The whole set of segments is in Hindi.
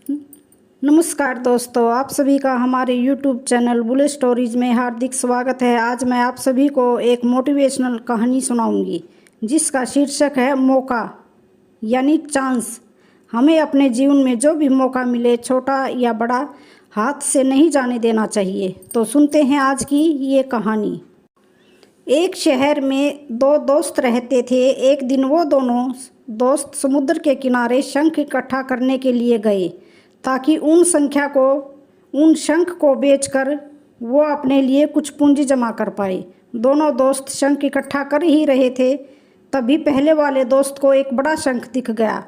नमस्कार दोस्तों, आप सभी का हमारे YouTube चैनल बुलेट स्टोरीज में हार्दिक स्वागत है। आज मैं आप सभी को एक मोटिवेशनल कहानी सुनाऊंगी जिसका शीर्षक है मौका यानी चांस। हमें अपने जीवन में जो भी मौका मिले, छोटा या बड़ा, हाथ से नहीं जाने देना चाहिए। तो सुनते हैं आज की ये कहानी। एक शहर में दो दोस्त रहते थे। एक दिन वो दोनों दोस्त समुद्र के किनारे शंख इकट्ठा करने के लिए गए ताकि उन शंख को बेचकर वो अपने लिए कुछ पूंजी जमा कर पाए। दोनों दोस्त शंख इकट्ठा कर ही रहे थे, तभी पहले वाले दोस्त को एक बड़ा शंख दिख गया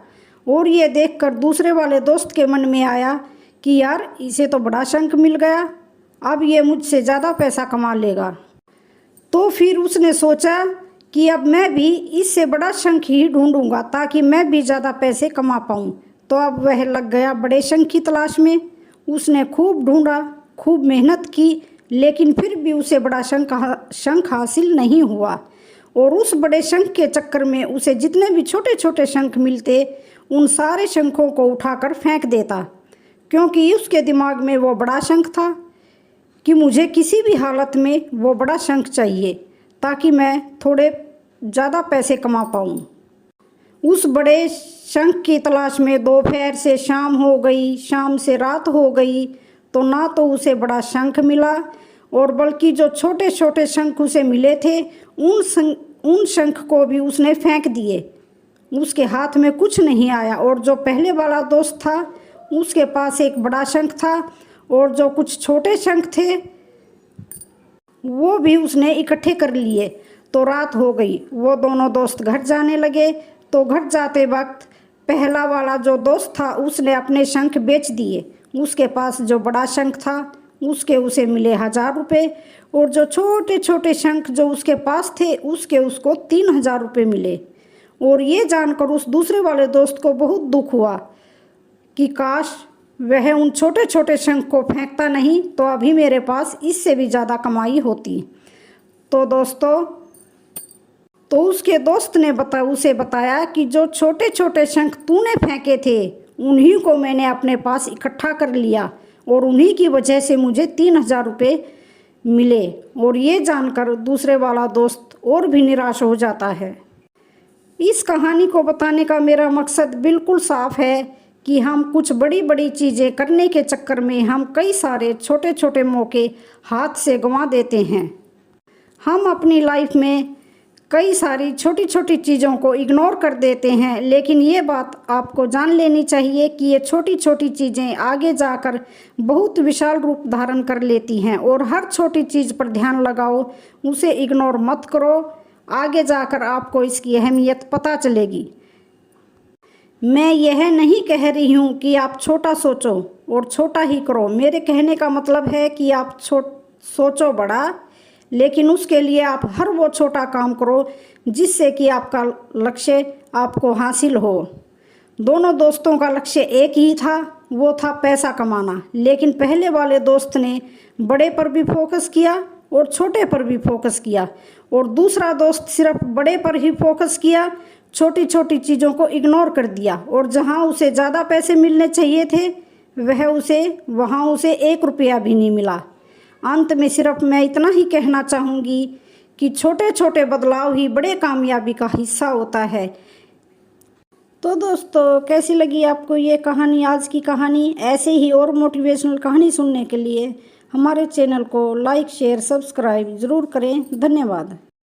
और ये देखकर दूसरे वाले दोस्त के मन में आया कि यार, इसे तो बड़ा शंख मिल गया, अब ये मुझसे ज़्यादा पैसा कमा लेगा। तो फिर उसने सोचा कि अब मैं भी इससे बड़ा शंख ही ढूंढूंगा ताकि मैं भी ज़्यादा पैसे कमा पाऊँ। तो अब वह लग गया बड़े शंख की तलाश में। उसने खूब ढूंढा, खूब मेहनत की, लेकिन फिर भी उसे बड़ा शंख हासिल नहीं हुआ। और उस बड़े शंख के चक्कर में उसे जितने भी छोटे छोटे शंख मिलते, उन सारे शंखों को उठाकर फेंक देता, क्योंकि उसके दिमाग में वो बड़ा शंख था कि मुझे किसी भी हालत में वो बड़ा शंख चाहिए ताकि मैं थोड़े ज़्यादा पैसे कमा पाऊँ। उस बड़े शंख की तलाश में दोपहर से शाम हो गई, शाम से रात हो गई, तो ना तो उसे बड़ा शंख मिला और बल्कि जो छोटे छोटे शंख उसे मिले थे उन शंख को भी उसने फेंक दिए। उसके हाथ में कुछ नहीं आया। और जो पहले वाला दोस्त था उसके पास एक बड़ा शंख था और जो कुछ छोटे शंख थे वो भी उसने इकट्ठे कर लिए। तो रात हो गई। वो दोनों दोस्त घर जाने लगे। तो घर जाते वक्त पहला वाला जो दोस्त था उसने अपने शंख बेच दिए। उसके पास जो बड़ा शंख था उसे मिले 1000 रुपये और जो छोटे छोटे शंख जो उसके पास थे उसको 3000 रुपये मिले। और ये जानकर उस दूसरे वाले दोस्त को बहुत दुख हुआ कि काश वह उन छोटे छोटे शंख को फेंकता नहीं तो अभी मेरे पास इससे भी ज़्यादा कमाई होती। तो दोस्तों, तो उसके दोस्त ने उसे बताया कि जो छोटे छोटे शंख तूने फेंके थे उन्हीं को मैंने अपने पास इकट्ठा कर लिया और उन्हीं की वजह से मुझे 3000 रुपये मिले। और ये जानकर दूसरे वाला दोस्त और भी निराश हो जाता है। इस कहानी को बताने का मेरा मकसद बिल्कुल साफ है कि हम कुछ बड़ी बड़ी चीज़ें करने के चक्कर में हम कई सारे छोटे छोटे मौके हाथ से गंवा देते हैं। हम अपनी लाइफ में कई सारी छोटी छोटी चीज़ों को इग्नोर कर देते हैं, लेकिन ये बात आपको जान लेनी चाहिए कि ये छोटी छोटी चीज़ें आगे जाकर बहुत विशाल रूप धारण कर लेती हैं। और हर छोटी चीज़ पर ध्यान लगाओ, उसे इग्नोर मत करो। आगे जाकर आपको इसकी अहमियत पता चलेगी। मैं यह नहीं कह रही हूँ कि आप छोटा सोचो और छोटा ही करो। मेरे कहने का मतलब है कि आप सोचो बड़ा, लेकिन उसके लिए आप हर वो छोटा काम करो जिससे कि आपका लक्ष्य आपको हासिल हो। दोनों दोस्तों का लक्ष्य एक ही था, वो था पैसा कमाना। लेकिन पहले वाले दोस्त ने बड़े पर भी फोकस किया और छोटे पर भी फोकस किया, और दूसरा दोस्त सिर्फ बड़े पर ही फोकस किया, छोटी छोटी चीज़ों को इग्नोर कर दिया। और जहाँ उसे ज़्यादा पैसे मिलने चाहिए थे वहाँ उसे 1 रुपया भी नहीं मिला। अंत में सिर्फ मैं इतना ही कहना चाहूँगी कि छोटे छोटे बदलाव ही बड़े कामयाबी का हिस्सा होता है। तो दोस्तों, कैसी लगी आपको ये कहानी, आज की कहानी? ऐसे ही और मोटिवेशनल कहानी सुनने के लिए हमारे चैनल को लाइक, शेयर, सब्सक्राइब ज़रूर करें। धन्यवाद।